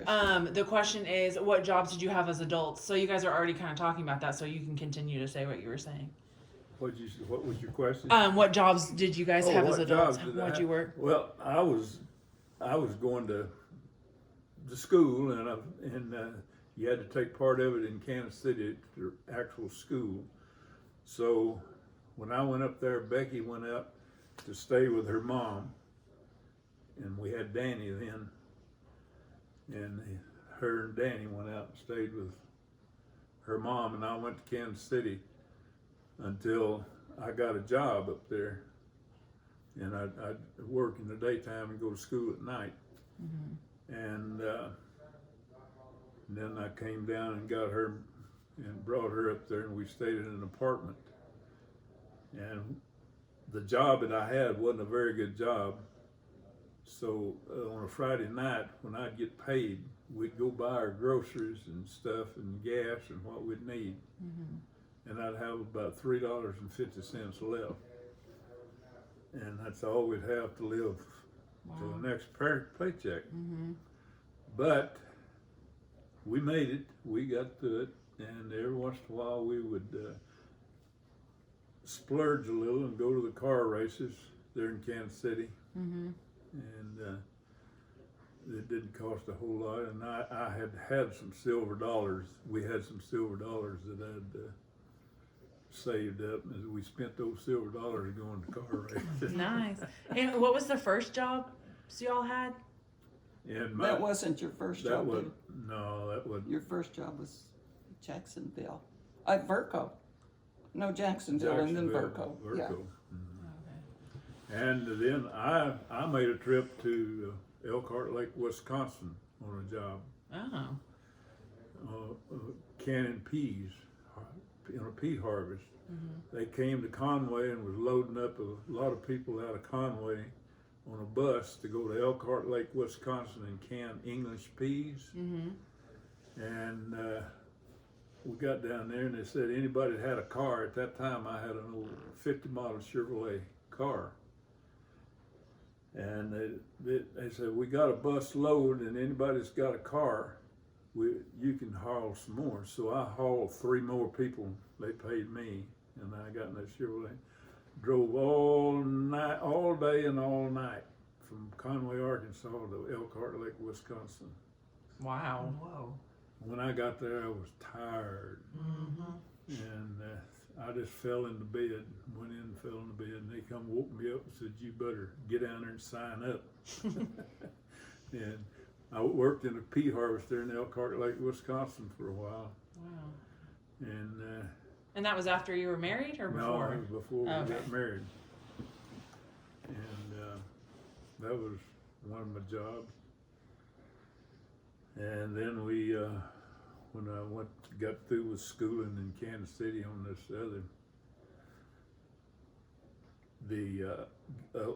question. The question is, what jobs did you have as adults? So you guys are already kind of talking about that, so you can continue to say what you were saying. What was your question? What jobs did you guys have as what adults? jobs did I What'd have? you work? Well, I was going to school, and you had to take part of it in Kansas City, the actual school. So when I went up there, Becky went up to stay with her mom, and we had Danny then, and her and Danny went out and stayed with her mom, and I went to Kansas City until I got a job up there, and I'd work in the daytime and go to school at night. And then I came down and got her and brought her up there, and we stayed in an apartment. And the job that I had wasn't a very good job. So on a Friday night, when I'd get paid, we'd go buy our groceries and stuff and gas and what we'd need. And I'd have about $3.50 left. And that's all we'd have to live to the next paycheck. But we made it. We got through it. And every once in a while we would splurge a little and go to the car races there in Kansas City. And it didn't cost a whole lot. And I had some silver dollars. We had some silver dollars that I'd saved up, as we spent those silver dollars going to car races. Nice. And what was the first job y'all had? And That wasn't your first job. was did no, that was it? Your first job was Jacksonville. Verco. No, Jacksonville and then Verco. Yeah. And then I made a trip to Elkhart Lake, Wisconsin on a job, Oh. canning peas, pea harvest. They came to Conway and was loading up a lot of people out of Conway on a bus to go to Elkhart Lake, Wisconsin and can English peas. And we got down there and they said anybody that had a car. At that time I had an old 50 model Chevrolet car. And they said, we got a bus load, and anybody that's got a car, you can haul some more. So I hauled 3 more people. They paid me, and I got in that Chevrolet. Drove all night, all day and all night from Conway, Arkansas to Elkhart Lake, Wisconsin. Wow. Whoa. When I got there, I was tired. And I just fell into bed, went in and fell into bed, and they come woke me up and said, you better get down there and sign up. And I worked in a pea harvest there in Elkhart Lake, Wisconsin for a while. Wow. And that was after you were married or no, before? it was before we Okay. got married. And that was one of my jobs. And then when I got through with schooling in Kansas City on this other,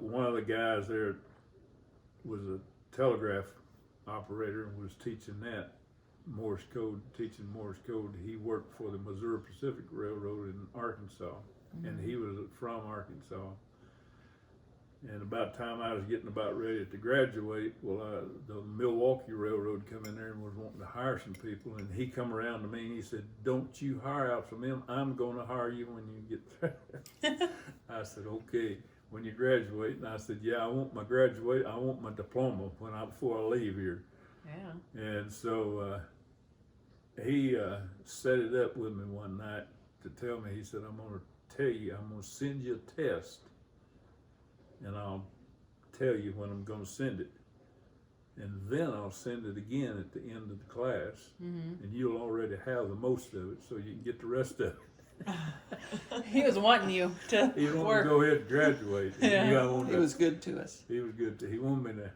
one of the guys there was a telegraph operator and was teaching that Morse code, teaching Morse code. He worked for the Missouri Pacific Railroad in Arkansas, and he was from Arkansas. And about the time I was getting about ready to graduate, the Milwaukee Railroad come in there and was wanting to hire some people, and he come around to me and he said, don't you hire out from them, I'm gonna hire you when you get there. I said, okay, when you graduate. And I said, yeah, I want my diploma before I leave here. Yeah. And so he set it up with me one night to tell me, he said, I'm gonna send you a test, and I'll tell you when I'm going to send it. And then I'll send it again at the end of the class, and you'll already have the most of it, so you can get the rest of it. He was wanting you to He wanted work. to go ahead and graduate. And Yeah. He was good to us. He was good. He wanted me to.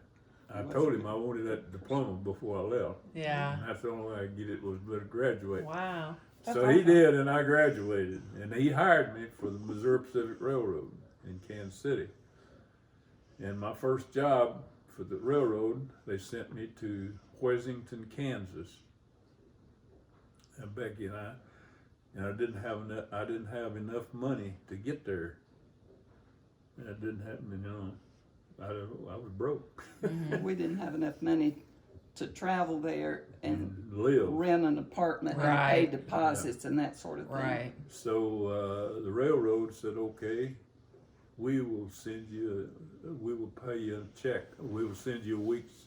I told him I wanted that diploma before I left. Yeah. And that's the only way I could get it was to graduate. Wow. That's So he awesome. did, and I graduated. And he hired me for the Missouri Pacific Railroad in Kansas City. And my first job for the railroad, they sent me to Wessington, Kansas. And Becky and I didn't have enough money to get there. And it didn't happen, I was broke. We didn't have enough money to travel there and live. rent an apartment and pay Right. deposits and that sort of thing. Right. So the railroad said, okay, we will pay you a check. We will send you a week's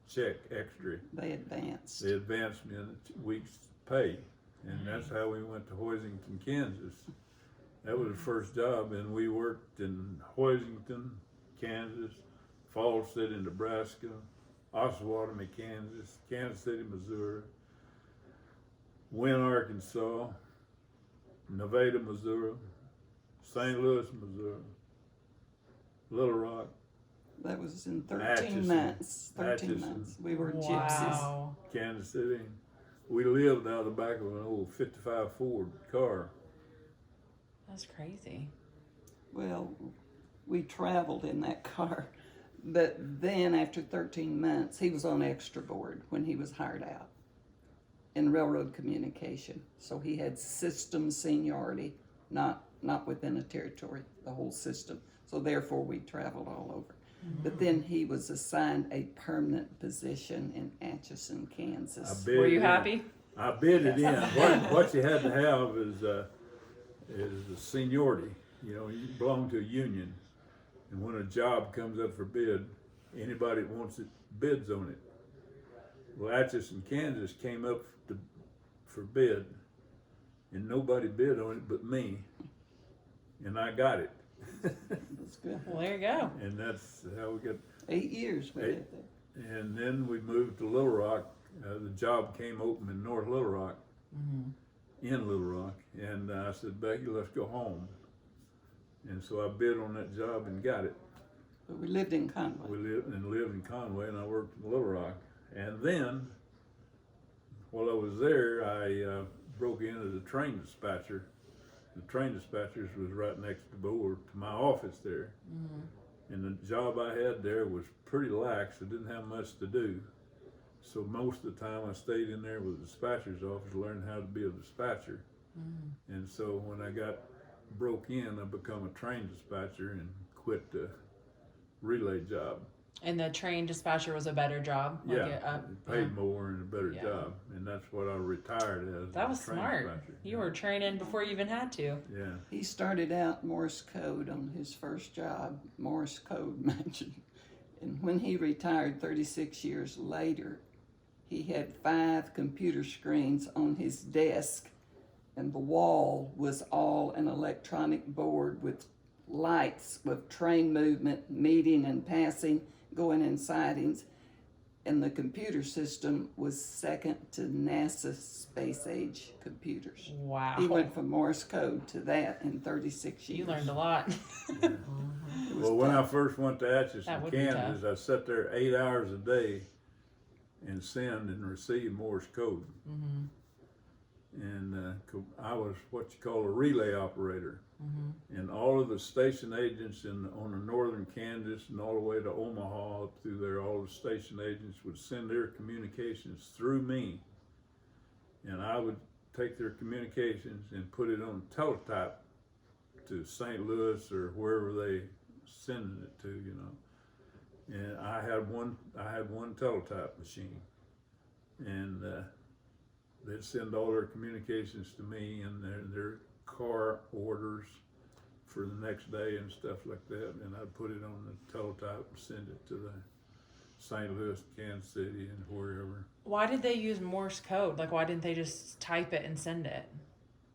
check extra. They advanced. They advanced me a week's pay. And that's how we went to Hoisington, Kansas. That was the first job, and we worked in Hoisington, Kansas, Falls City, Nebraska, Osawatomie, Kansas, Kansas City, Missouri, Wynne, Arkansas, Nevada, Missouri, St. Louis, Missouri, Little Rock, That was in 13 Atchison. months. 13 Atchison. months. We were gypsies. Wow. Kansas City. We lived out of the back of an old 55 Ford car. That's crazy. Well, we traveled in that car. But then after 13 months, he was on extra board when he was hired out in railroad communication. So he had system seniority, not within a territory, the whole system. So therefore we traveled all over. But then he was assigned a permanent position in Atchison, Kansas. bid Were you it in. happy? I bid it in. What you had to have is a seniority. You know, you belong to a union, and when a job comes up for bid, anybody that wants it bids on it. Well, Atchison, Kansas came up for bid, and nobody bid on it but me, and I got it. That's good. Well, there you go. And that's how we got. 8 years we did there. And then we moved to Little Rock. The job came open in North Little Rock, in Little Rock, and I said, Becky, let's go home. And so I bid on that job and got it. But we lived in Conway. We lived in Conway, and I worked in Little Rock. And then, while I was there, I broke in as a train dispatcher. The train dispatchers was right next door to my office there. And the job I had there was pretty lax. I didn't have much to do. So most of the time I stayed in there with the dispatcher's office, learned how to be a dispatcher. And so when I broke in, I become a train dispatcher and quit the relay job. And the train dispatcher was a better job. Like Yeah, it paid more and a better Yeah. job. And that's what I retired as. That a was train smart. dispatcher. You were training before you even had to. Yeah. He started out Morse code on his first job, Morse code mentioned. And when he retired 36 years later, he had 5 computer screens on his desk, and the wall was all an electronic board with lights with train movement, meeting and passing, going in sidings. And the computer system was second to NASA space age computers. Wow. He went from Morse code to that in 36 years. You learned a lot. It was Well, when I tough. first went to That Atchison, would be Kansas, I sat there 8 hours a day and send and receive Morse code. And I was what you call a relay operator. And all of the station agents on the northern Kansas and all the way to Omaha up through there, all the station agents would send their communications through me. And I would take their communications and put it on teletype to St. Louis or wherever they sending it to, you know. And I had one teletype machine, and they'd send all their communications to me and their car orders for the next day and stuff like that. And I'd put it on the teletype and send it to the St. Louis, Kansas City, and wherever. Why did they use Morse code? Like, why didn't they just type it and send it?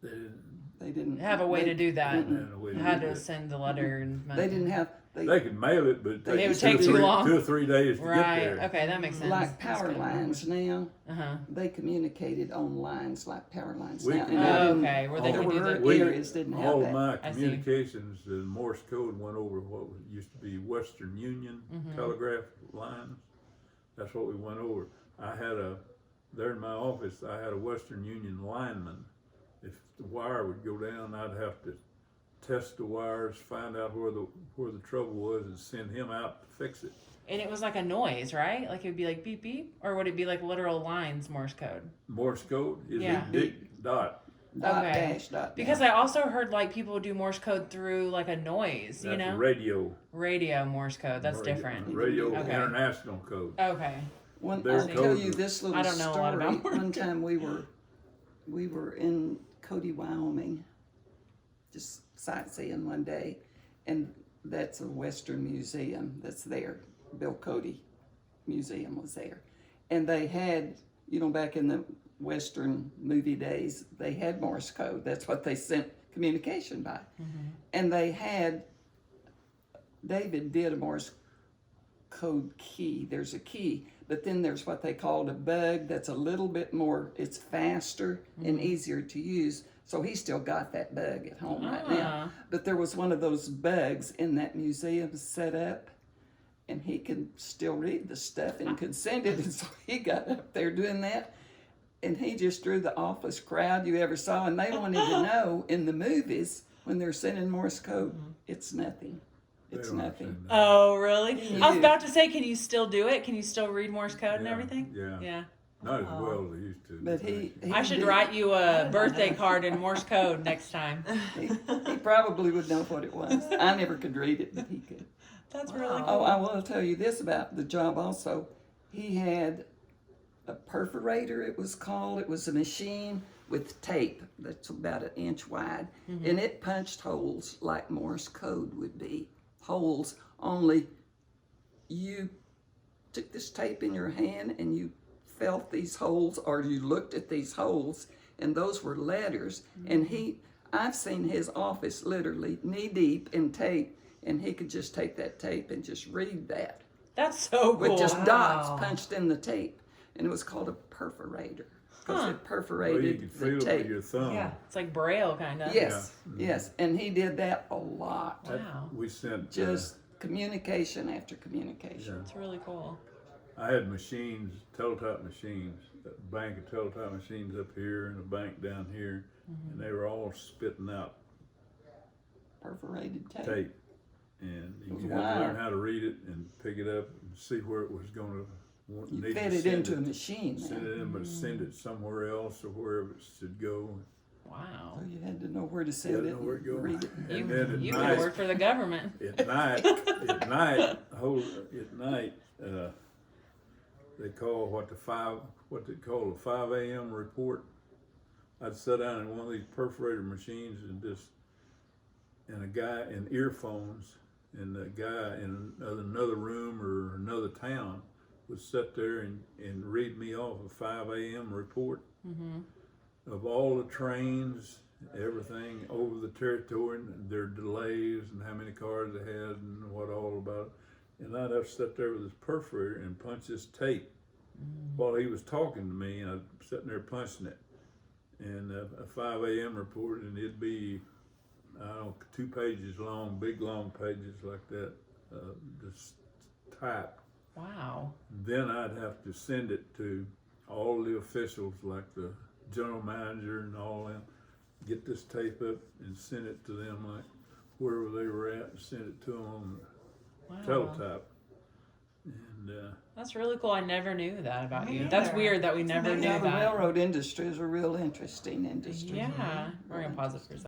They didn't Have a way to do that. They had a way You to had do to it. send the letter and They didn't have They could mail it, but It would take too long. 2 or 3 days to get Right. there. Okay, that makes sense. like power lines now. Uh-huh. They communicated on lines like power lines We now. can- And I Oh, didn't- okay, where they there could do were the areas didn't have all that. of my I see. communications, the Morse code went over what used to be Western Union telegraph lines. That's what we went over. There in my office, I had a Western Union lineman. If the wire would go down, I'd have to test the wires, find out where the trouble was, and send him out to fix it. And it was like a noise, right? Like it would be like beep beep, or would it be like literal lines Morse code? Morse code is Yeah. a big dot. Dot Okay. dash dot Because dash. I also heard like people would do Morse code through like a noise, you That's know? radio. Radio Morse code, that's Radio- different. Radio Okay. International Code. Okay. Their I'll tell code you was- this little I don't know a lot story. about Morse One time we were in Cody, Wyoming, just sightseeing one day, and that's a Western museum that's there. Bill Cody Museum was there, and they had, back in the Western movie days, they had Morse code. That's what they sent communication by, and they had. David did a Morse code key. There's a key, but then there's what they called a bug that's a little bit more, it's faster and easier to use. So he still got that bug at home right now. But there was one of those bugs in that museum set up, and he could still read the stuff and could send it. And so he got up there doing that, and he just drew the awfulest crowd you ever saw. And they wanted to know in the movies when they're sending Morse code, it's nothing. They It's don't nothing. understand that. Oh, really? I was Yeah. about to say, can you still do it? Can you still read Morse code and Yeah, everything? Yeah. Yeah. Not as well as they used to. But he I should did- write you a birthday card in Morse code next time. He probably would know what it was. I never could read it, but he could. That's really Oh, cool. I will tell you this about the job also. He had a perforator, it was called. It was a machine with tape that's about an inch wide. And it punched holes like Morse code would be. Holes, only you took this tape in your hand and you felt these holes, or you looked at these holes, and those were letters. And I've seen his office literally knee deep in tape, and he could just take that tape and just read that That's so cool. with just Wow. dots punched in the tape. And it was called a perforator because it Well, you perforated could the feel it tape. with your thumb. Yeah. It's like Braille, kind of. Yes, yes. And he did that a lot. That- Wow. We sent. Just communication after communication. It's really cool. I had machines, teletype machines, a bank of teletype machines up here and a bank down here, and they were all spitting out Perforated tape. tape. And you was had to learn wild. how to read it and pick it up and see where it was going to You need fed to it send into it. a machine Send then. it in, but send it somewhere else or wherever it should go. Wow. So you had to know where to You send had to it know where it and go. read it. And then at You could night, have worked for the government. at night, they call what they call a 5 a.m. report. I'd sit down in one of these perforator machines and a guy in earphones, and the guy in another room or another town would sit there and read me off a 5 a.m. report of all the trains, everything over the territory, and their delays and how many cars they had and what all about it. And I'd have to sit there with this perforator and punch this tape while he was talking to me, and I'd sitting there punching it. And a 5 a.m. report, and it'd be, 2 pages long, big long pages like that, just typed. Wow. Then I'd have to send it to all the officials, like the general manager and all them, get this tape up and send it to them, like wherever they were at, and send it to them on Wow. teletype. And That's really cool. I never knew that about Me you. That's either. weird that we never Yeah, knew the that. railroad industry is a real interesting industry. Yeah. We're going to pause it for a second.